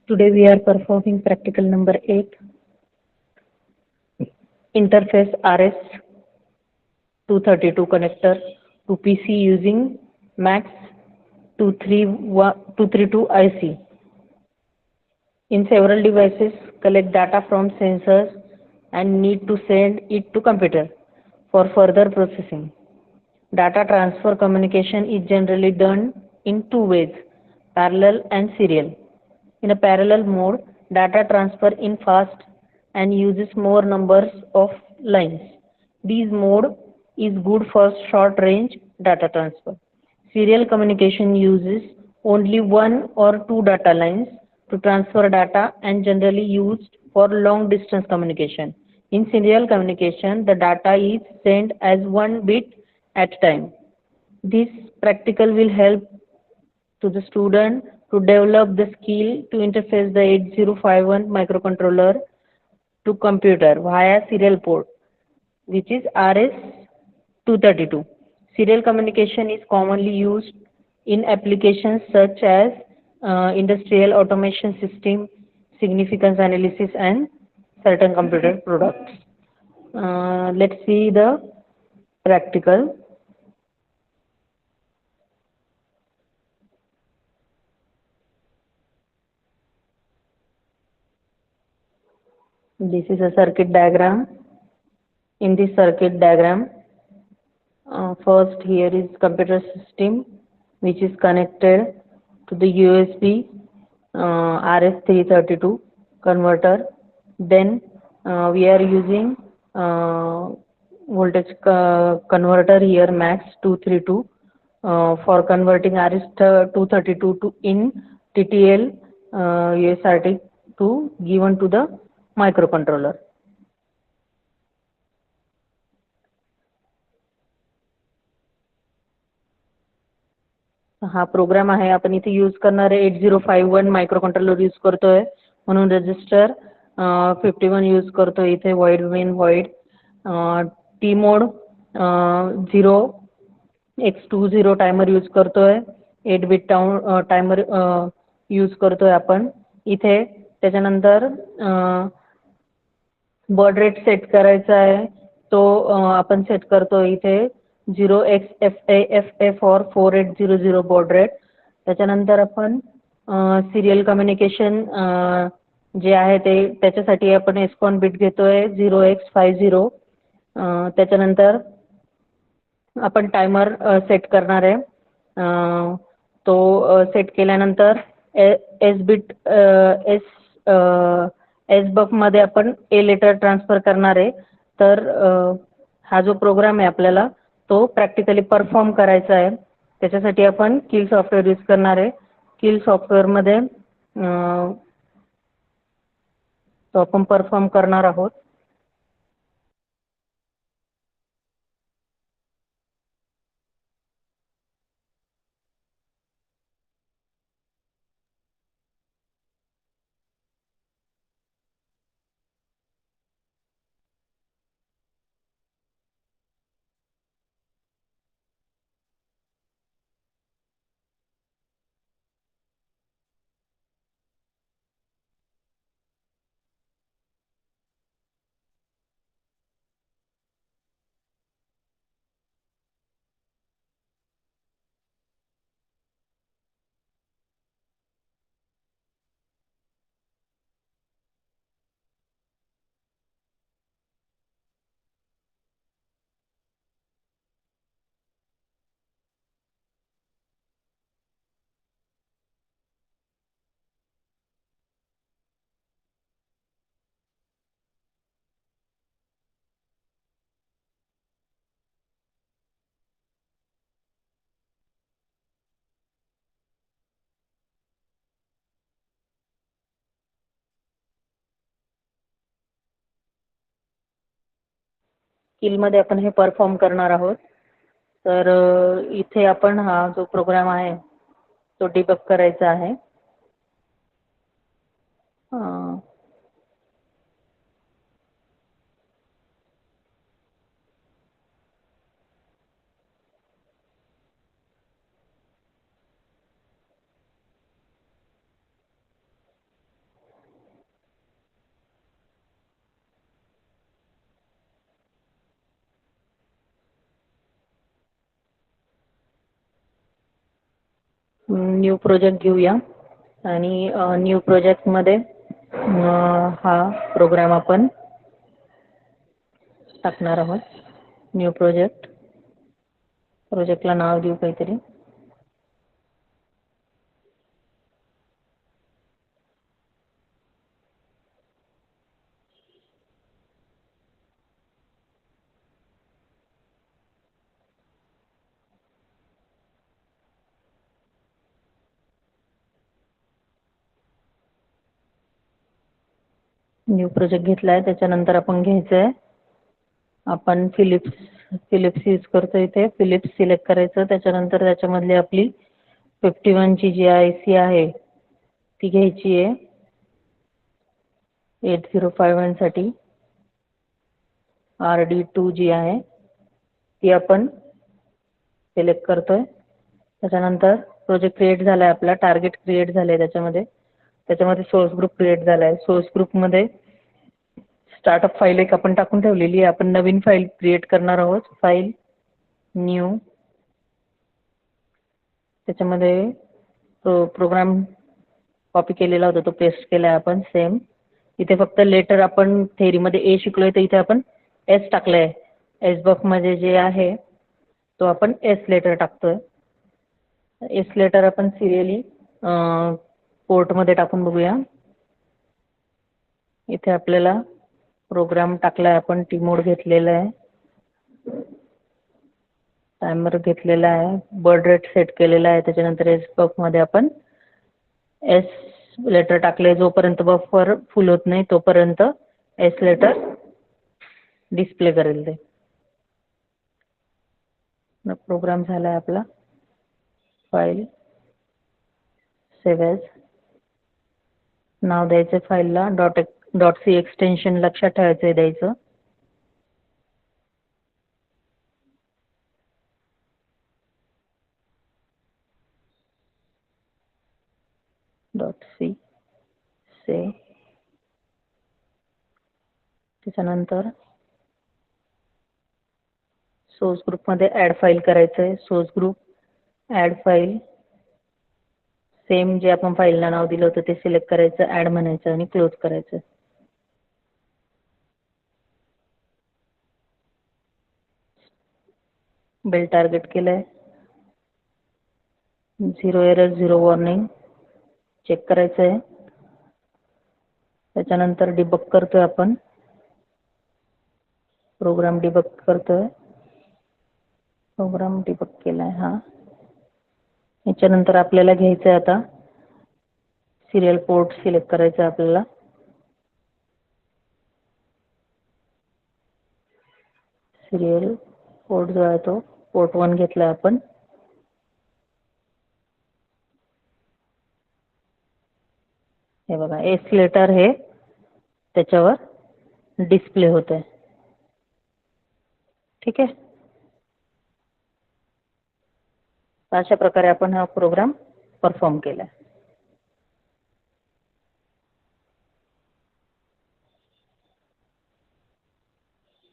Today we are performing practical number 8, interface RS-232 connector to PC using MAX 232 IC. In several devices, collect data from sensors and need to send it to computer for further processing. Data transfer communication is generally done in two ways, parallel and serial. In a parallel mode, data transfer in fast and uses more numbers of lines. This mode is good for short range data transfer. Serial communication uses only one or two data lines to transfer data and generally used for long distance communication. In serial communication, the data is sent as one bit at a time. This practical will help to the student to develop the skill to interface the 8051 microcontroller to computer via serial port, which is RS-232. Serial communication is commonly used in applications such as industrial automation system, significance analysis, and certain computer products. Let's see the practical. This is a circuit diagram. In this circuit diagram, first here is computer system which is connected to the USB RS-332 converter. Then we are using voltage converter here max 232 for converting RS-232 to in TTL USRT to given to the microcontroller. हा programme आहे आपण इथे use करणार आहे 8051 microcontroller use करतोय म्हणून register 51 use करतोय इथे void main void टी मोड 0x20 टायमर यूज करतोय 8 बिट टायमर यूज करतोय आपण इथे त्याच्यानंतर बॉड रेट सेट करायचा आहे तो आपण सेट करतो इथे 0xFAFA फॉर 4800 बॉड रेट त्याच्यानंतर आपण सिरियल कम्युनिकेशन जे आहे ते त्याच्यासाठी आपण एस्कॉन बिट घेतोय 0x50 त्याच्यानंतर आपण टायमर सेट करणार आहे तो सेट केल्यानंतर एस बिट एस बफ मध्ये आपण ए लेटर ट्रान्सफर करणार आहे तर हा जो प्रोग्राम आहे आपल्याला तो प्रॅक्टिकली परफॉर्म करायचा आहे त्याच्यासाठी आपण किल सॉफ्टवेअर यूज करणार आहे किल सॉफ्टवेअरमध्ये तो आपण परफॉर्म करणार आहोत किलमध्ये आपण हे परफॉर्म करणार आहोत तर इथे आपण हा जो प्रोग्राम आहे तो डिबग करायचा आहे न्यू प्रोजेक्ट घेऊया आणि न्यू प्रोजेक्टमध्ये हा प्रोग्राम आपण टाकणार आहोत. न्यू प्रोजेक्टला नाव देऊ काहीतरी. न्यू प्रोजेक्ट घेतला आहे. त्याच्यानंतर आपण घ्यायचं आहे, आपण फिलिप्स यूज करतो इथे. फिलिप्स सिलेक्ट करायचं. त्याच्यानंतर त्याच्यामधली आपली 51 ची जी IC आहे ती घ्यायची आहे. 8051 साठी RD2 जी आहे ती आपण सिलेक्ट करतोय. त्याच्यानंतर प्रोजेक्ट क्रिएट झालाय आपला, टार्गेट क्रिएट झालंय. त्याच्यामध्ये सोर्स ग्रुप क्रिएट झालाय. सोर्स ग्रुपमध्ये स्टार्टअप फाईल एक आपण टाकून ठेवलेली आहे. आपण नवीन फाईल क्रिएट करणार आहोत. फाईल न्यू, त्याच्यामध्ये तो प्रोग्राम कॉपी केलेला होता तो पेस्ट केलाय आपण सेम. इथे फक्त लेटर आपण थेअरीमध्ये ए शिकलोय तर इथे आपण एस टाकलंय. एस बॉक्समध्ये जे आहे तो आपण एस लेटर टाकतोय. एस लेटर आपण सिरियली पोर्टमध्ये टाकून बघूया. इथे आपल्याला प्रोग्राम टाकलाय आपण, टी मोड घेतलेला आहे, टायमर घेतलेला आहे, बर्ड रेट सेट केलेला आहे. त्याच्यानंतर एस बॉक्समध्ये आपण एस लेटर टाकले. जोपर्यंत बफर फुल होत नाही तोपर्यंत एस लेटर डिस्प्ले करेल ते. प्रोग्राम झालाय आपला. फाईल सेव्ह एज, नाव द्यायचं फाईलला. .c एक्सटेन्शन लक्षात ठेवायचं द्यायचं. .c save. त्याच्यानंतर सोर्स ग्रुपमध्ये ॲड फाईल करायचं आहे. Source group add file, same जे आपण फाईलला नाव दिलं होतं ते सिलेक्ट करायचं, ॲड म्हणायचं आणि क्लोज करायचं. बेल टार्गेट केलंय. 0 एरर 0 वॉर्निंग चेक करायचं आहे. त्याच्यानंतर डिबग करतोय आपण, प्रोग्राम डिबग करतोय. प्रोग्राम डिबग केलाय हा. याच्यानंतर आपल्याला घ्यायचं आहे आता सिरियल पोर्ट सिलेक्ट करायचं आहे आपल्याला. सिरियल पोर्ट जो आहे तो पोर्ट 1 घेतलाय आपण. हे बघा एस लेटर हे त्याच्यावर डिस्प्ले होत आहे. ठीक आहे. अशा प्रकारे आपण हा प्रोग्राम परफॉर्म केला.